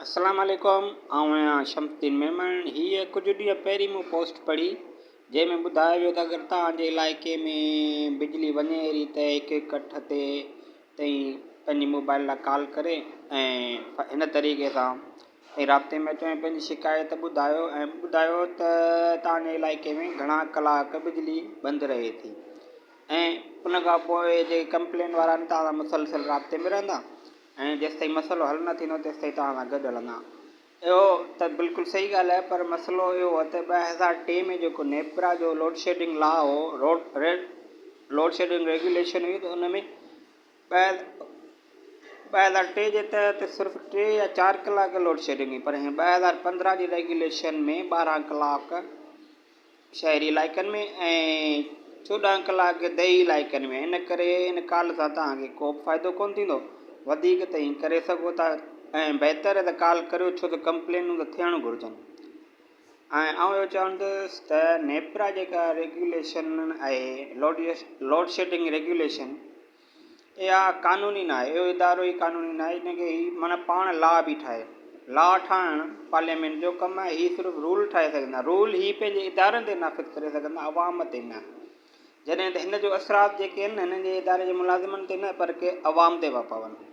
अस्सलाम वालेकुम। आउं शमसुद्दीन मेमन। हीअ कुझु ॾींहं पहिरीं मूं पोस्ट पढ़ी जंहिंमें ॿुधायो वियो त अगरि तव्हांजे इलाइक़े में बिजली वञे अहिड़ी त 114 ते ताईं पंहिंजी मोबाइल लाइ कॉल करे ऐं हिन तरीक़े सां राब्ते में अचो ऐं पंहिंजी शिकायत ॿुधायो ऐं ॿुधायो त तव्हांजे इलाइक़े में घणा कलाक बिजली बंदि रहे थी ऐं उन खां पोइ जे कंप्लेन वारा आहिनि तव्हां सां मुसलसल राब्ते में रहंदा ऐं जेसि ताईं मसइलो हल न थींदो तेसि ताईं तव्हां सां गॾु हलंदा। इहो त बिल्कुलु सही ॻाल्हि आहे, पर मसइलो इहो आहे त 2003 में जेको नेपरा जो लोड शेडिंग लॉ हो, लोड शेडिंग रेगुलेशन हुई, त उन में 2003 जे तहत सिर्फ़ु 3 या 4 कलाक लोड शेडिंग हुई, पर हिन 2015 जी रेगुलेशन में 12 कलाक शहरी इलाइक़नि में ऐं 14 कलाक दही इलाइक़नि में। इन करे इन कॉल सां तव्हांखे को बि फ़ाइदो कोन थींदो, वधीक ताईं करे सघो था ऐं बहितर त कॉल करियो, छो त कंप्लेनूं त थियणु घुरिजनि। ऐं आउं इहो चवंदुसि त नेपरा जेका रेगुलेशन आहे, लोड शेडिंग रेगुलेशन, इहा क़ानूनी न आहे। इहो इदारो ई क़ानूनी न आहे, इनखे ई माना पाण लॉ बि ठाहे। लॉ ठाहिणु पार्लियामेंट जो कमु आहे। हीअ सिर्फ़ु रूल ठाहे सघंदा, रूल ही पंहिंजे इदारनि ते नाफ़िज़ करे सघंदा, अवाम ते न। जॾहिं त हिन जो असरात जेके आहिनि न हिन जे इदारे जे मुलाज़िमनि ते न, पर के अवाम ते पिया पवनि।